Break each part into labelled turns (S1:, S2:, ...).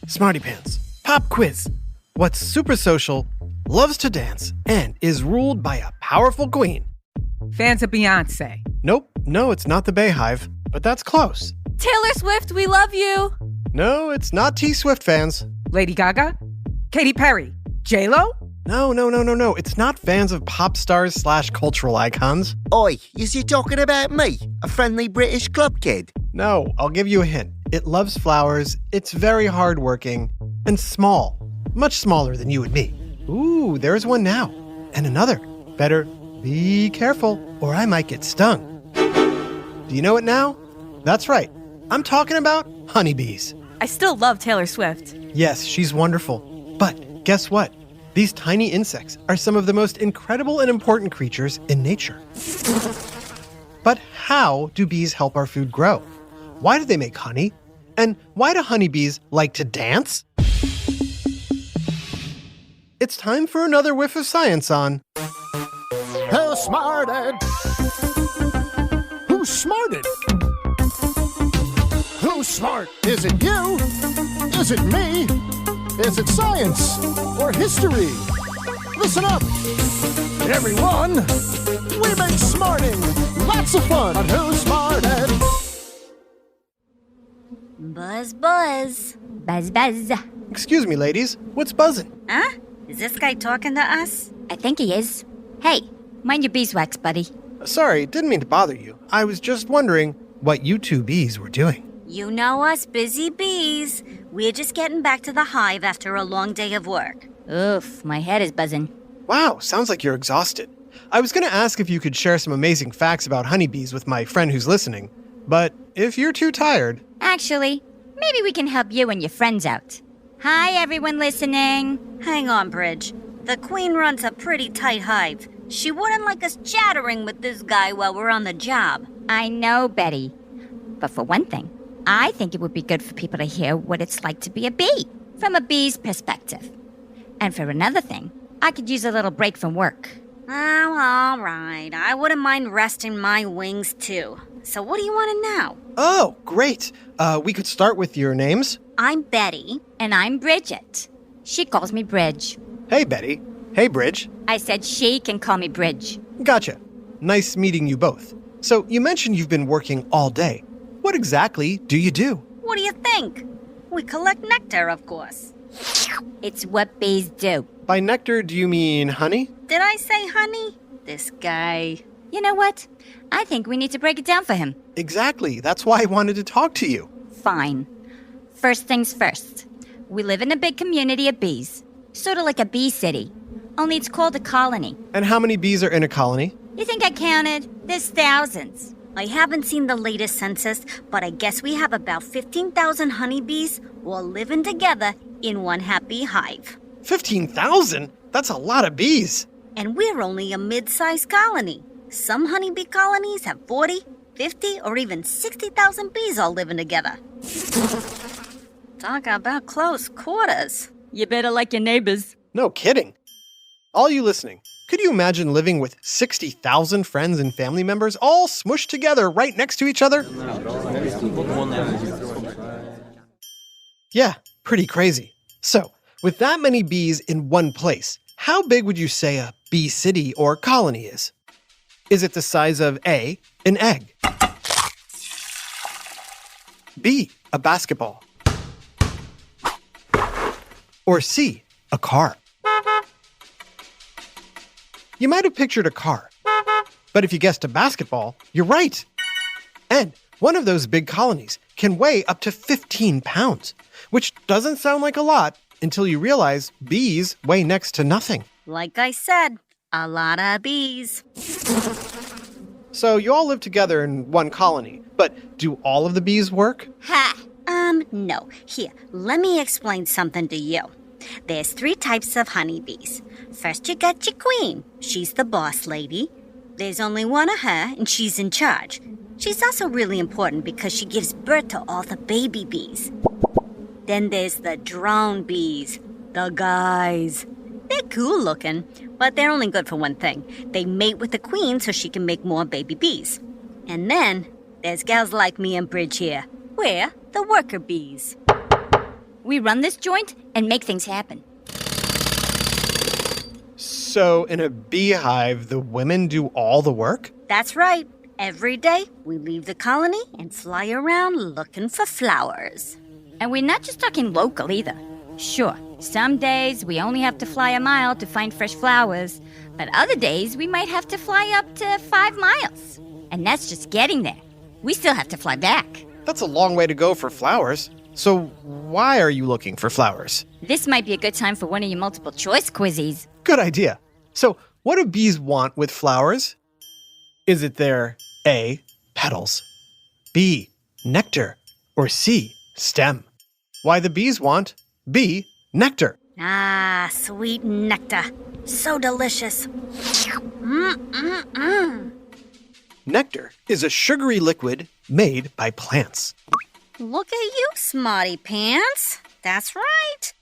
S1: Smarty Pants. Pop quiz. What's super social, loves to dance, and is ruled by a powerful queen?
S2: Fans of Beyonce.
S1: Nope, no, it's not the Bayhive, but that's close.
S3: Taylor Swift, we love you.
S1: No, it's not T-Swift fans.
S2: Lady Gaga. Katy Perry. J-Lo.
S1: No, it's not fans of pop stars / cultural icons.
S4: Oi, is you talking about me? A friendly British club kid?
S1: No, I'll give you a hint. It loves flowers, it's very hardworking, and small. Much smaller than you and me. Ooh, there's one now. And another. Better be careful, or I might get stung. Do you know it now? That's right. I'm talking about honeybees.
S3: I still love Taylor Swift.
S1: Yes, she's wonderful. But guess what? These tiny insects are some of the most incredible and important creatures in nature. But how do bees help our food grow? Why do they make honey? And why do honeybees like to dance? It's time for another whiff of science on
S5: Who smarted? Who's smarted? Who's smart? Is it you? Is it me? Is it science or history? Listen up, everyone. We make smarting lots of fun on Who Smarted.
S6: Buzz, buzz.
S3: Buzz, buzz.
S1: Excuse me, ladies. What's buzzing?
S6: Huh? Is this guy talking to us?
S3: I think he is. Hey, mind your beeswax, buddy.
S1: Sorry, didn't mean to bother you. I was just wondering what you two bees were doing.
S6: You know us busy bees. We're just getting back to the hive after a long day of work.
S3: Oof, my head is buzzing.
S1: Wow, sounds like you're exhausted. I was going to ask if you could share some amazing facts about honeybees with my friend who's listening, but if you're too tired...
S3: Actually, maybe we can help you and your friends out. Hi, everyone listening.
S6: Hang on, Bridge. The queen runs a pretty tight hive. She wouldn't like us chattering with this guy while we're on the job.
S3: I know, Betty. But for one thing, I think it would be good for people to hear what it's like to be a bee, from a bee's perspective. And for another thing, I could use a little break from work.
S6: Oh, all right. I wouldn't mind resting my wings, too. So what do you want to know?
S1: Oh, great. We could start with your names.
S6: I'm Betty.
S3: And I'm Bridget. She calls me Bridge.
S1: Hey, Betty. Hey, Bridge.
S3: I said she can call me Bridge.
S1: Gotcha. Nice meeting you both. So you mentioned you've been working all day. What exactly do you do?
S6: What do you think? We collect nectar, of course.
S3: It's what bees do.
S1: By nectar, do you mean honey?
S6: Did I say honey? This guy.
S3: You know what? I think we need to break it down for him.
S1: Exactly. That's why I wanted to talk to you.
S3: Fine. First things first. We live in a big community of bees. Sort of like a bee city. Only it's called a colony.
S1: And how many bees are in a colony?
S3: You think I counted? There's thousands.
S6: I haven't seen the latest census, but I guess we have about 15,000 honeybees all living together in one happy hive.
S1: 15,000? That's a lot of bees.
S6: And we're only a mid-sized colony. Some honeybee colonies have 40, 50, or even 60,000 bees all living together. Talk about close quarters.
S3: You better like your neighbors.
S1: No kidding. All you listening, could you imagine living with 60,000 friends and family members all smushed together right next to each other? Yeah, pretty crazy. So, with that many bees in one place, how big would you say a bee city or colony is? Is it the size of A, an egg? B, a basketball? Or C, a car? You might have pictured a car, but if you guessed a basketball, you're right. And one of those big colonies can weigh up to 15 pounds, which doesn't sound like a lot until you realize bees weigh next to nothing.
S6: Like I said, a lot of bees.
S1: So you all live together in one colony, but do all of the bees work?
S6: Ha! No. Here, let me explain something to you. There's 3 types of honeybees. First, you got your queen. She's the boss lady. There's only one of her, and she's in charge. She's also really important because she gives birth to all the baby bees. Then there's the drone bees, the guys. They're cool looking, but they're only good for one thing. They mate with the queen so she can make more baby bees. And then there's gals like me and Bridge here. We're the worker bees.
S3: We run this joint and make things happen.
S1: So in a beehive, the women do all the work?
S6: That's right. Every day, we leave the colony and fly around looking for flowers.
S3: And we're not just talking local either. Sure, some days we only have to fly a mile to find fresh flowers, but other days we might have to fly up to 5 miles. And that's just getting there. We still have to fly back.
S1: That's a long way to go for flowers. So why are you looking for flowers?
S3: This might be a good time for one of your multiple choice quizzes.
S1: Good idea. So what do bees want with flowers? Is it their A, petals, B, nectar, or C, stem? Why the bees want B, nectar.
S6: Ah, sweet nectar. So delicious.
S1: Nectar is a sugary liquid made by plants.
S6: Look at you, smarty pants. That's right.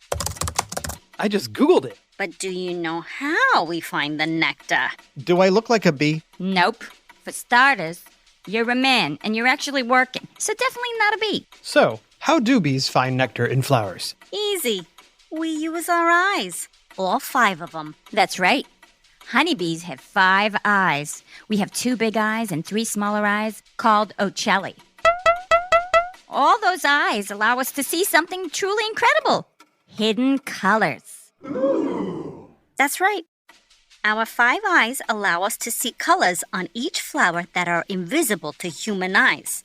S1: I just Googled it.
S6: But do you know how we find the nectar?
S1: Do I look like a bee?
S3: Nope. For starters, you're a man and you're actually working, so definitely not a bee.
S1: So, how do bees find nectar in flowers?
S6: Easy. We use our eyes. All 5 of them.
S3: That's right. Honeybees have 5 eyes. We have 2 big eyes and 3 smaller eyes called ocelli. All those eyes allow us to see something truly incredible. Hidden colors.
S6: That's right. Our 5 eyes allow us to see colors on each flower that are invisible to human eyes.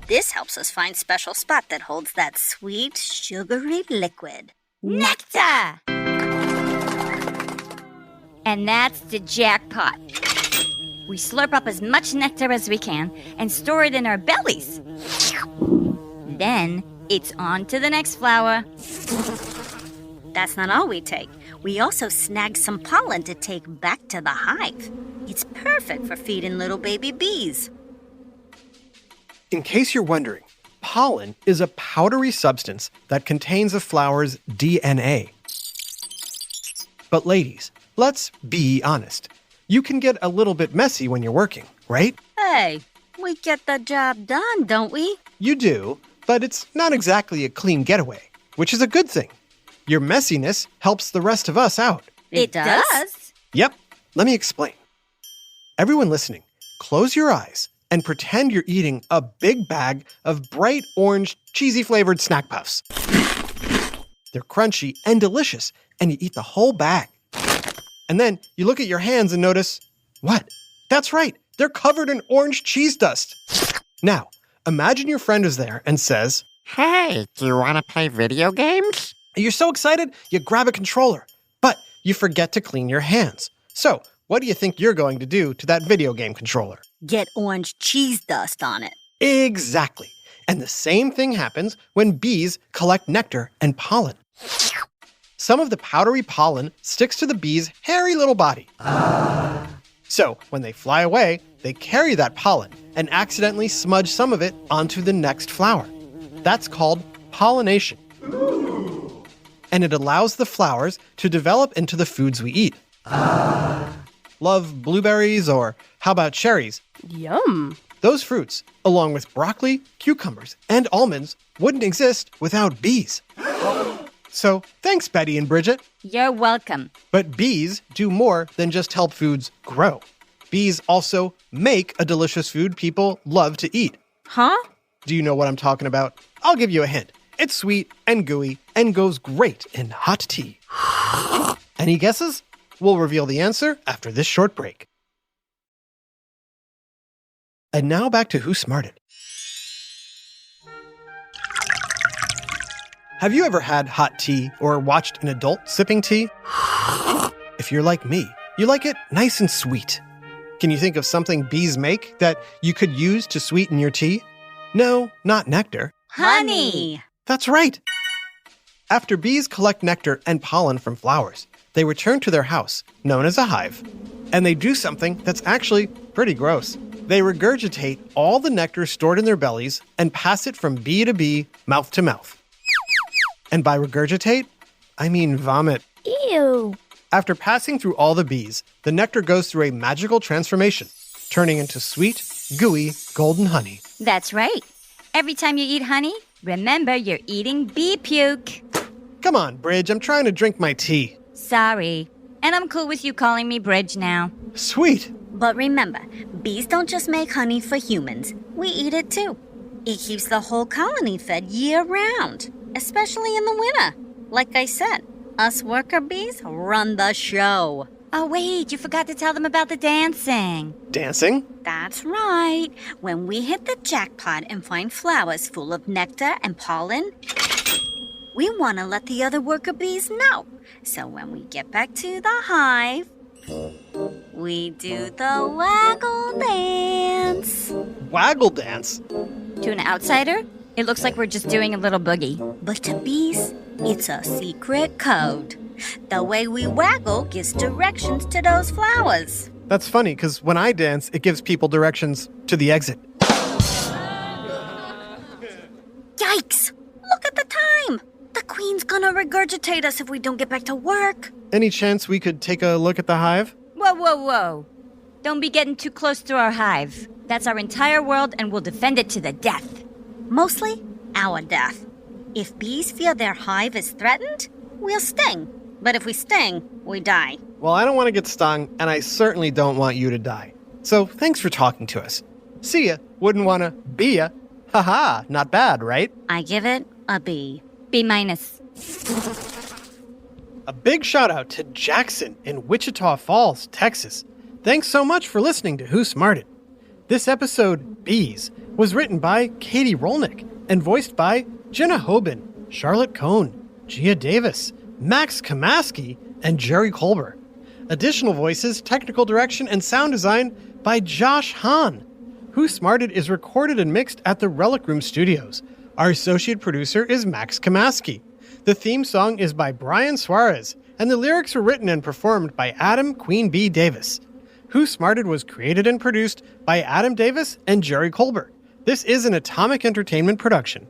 S6: This helps us find special spot that holds that sweet, sugary liquid.
S3: Nectar! And that's the jackpot. We slurp up as much nectar as we can and store it in our bellies. Then it's on to the next flower.
S6: That's not all we take. We also snag some pollen to take back to the hive. It's perfect for feeding little baby bees.
S1: In case you're wondering, pollen is a powdery substance that contains a flower's DNA. But ladies, let's be honest. You can get a little bit messy when you're working, right?
S6: Hey, we get the job done, don't we?
S1: You do, but it's not exactly a clean getaway, which is a good thing. Your messiness helps the rest of us out.
S3: It does?
S1: Yep, let me explain. Everyone listening, close your eyes and pretend you're eating a big bag of bright orange, cheesy-flavored snack puffs. They're crunchy and delicious, and you eat the whole bag. And then you look at your hands and notice, what? That's right, they're covered in orange cheese dust. Now, imagine your friend is there and says,
S4: Hey, do you want to play video games?
S1: you're so excited, you grab a controller, but you forget to clean your hands. So, what do you think you're going to do to that video game controller?
S6: Get orange cheese dust on it.
S1: Exactly. And the same thing happens when bees collect nectar and pollen. Some of the powdery pollen sticks to the bee's hairy little body. So, when they fly away, they carry that pollen and accidentally smudge some of it onto the next flower. That's called pollination. And it allows the flowers to develop into the foods we eat. Love blueberries, or how about cherries?
S7: Yum.
S1: Those fruits, along with broccoli, cucumbers, and almonds, wouldn't exist without bees. So, thanks, Betty and Bridget.
S3: You're welcome.
S1: But bees do more than just help foods grow. Bees also make a delicious food people love to eat.
S2: Huh?
S1: Do you know what I'm talking about? I'll give you a hint. It's sweet and gooey and goes great in hot tea. Any guesses? We'll reveal the answer after this short break. And now back to Who Smarted. Have you ever had hot tea or watched an adult sipping tea? If you're like me, you like it nice and sweet. Can you think of something bees make that you could use to sweeten your tea? No, not nectar.
S6: Honey!
S1: That's right. After bees collect nectar and pollen from flowers, they return to their house, known as a hive. And they do something that's actually pretty gross. They regurgitate all the nectar stored in their bellies and pass it from bee to bee, mouth to mouth. And by regurgitate, I mean vomit.
S7: Ew.
S1: After passing through all the bees, the nectar goes through a magical transformation, turning into sweet, gooey, golden honey.
S3: That's right. Every time you eat honey, Remember, you're eating bee puke.
S1: Come on, Bridge, I'm trying to drink my tea.
S3: Sorry. And I'm cool with you calling me Bridge now.
S1: Sweet.
S6: But remember, bees don't just make honey for humans. We eat it too. It keeps the whole colony fed year-round, especially in the winter. Like I said, us worker bees run the show.
S3: Oh, wait, you forgot to tell them about the dancing.
S1: Dancing?
S6: That's right. When we hit the jackpot and find flowers full of nectar and pollen, we want to let the other worker bees know. So when we get back to the hive, we do the waggle dance.
S1: Waggle dance?
S3: To an outsider, it looks like we're just doing a little boogie.
S6: But to bees, it's a secret code. The way we waggle gives directions to those flowers.
S1: That's funny, because when I dance, it gives people directions to the exit.
S6: Yikes! Look at the time! The queen's gonna regurgitate us if we don't get back to work.
S1: Any chance we could take a look at the hive?
S3: Whoa, whoa, whoa. Don't be getting too close to our hive. That's our entire world, and we'll defend it to the death.
S6: Mostly our death. If bees feel their hive is threatened, we'll sting. But if we sting, we die.
S1: Well, I don't want to get stung, and I certainly don't want you to die. So thanks for talking to us. See ya. Wouldn't want to be ya. Haha, not bad, right?
S6: I give it a B.
S3: B-.
S1: A big shout out to Jackson in Wichita Falls, Texas. Thanks so much for listening to Who Smarted. This episode, Bees, was written by Katie Rolnick and voiced by Jenna Hoban, Charlotte Cohn, Gia Davis, Max Kamaski, and Jerry Colbert. Additional voices, technical direction, and sound design by Josh Hahn. Who Smarted is recorded and mixed at the Relic Room Studios. Our associate producer is Max Kamaski. The theme song is by Brian Suarez, and the lyrics were written and performed by Adam Queen B. Davis. Who Smarted was created and produced by Adam Davis and Jerry Colbert. This is an Atomic Entertainment production.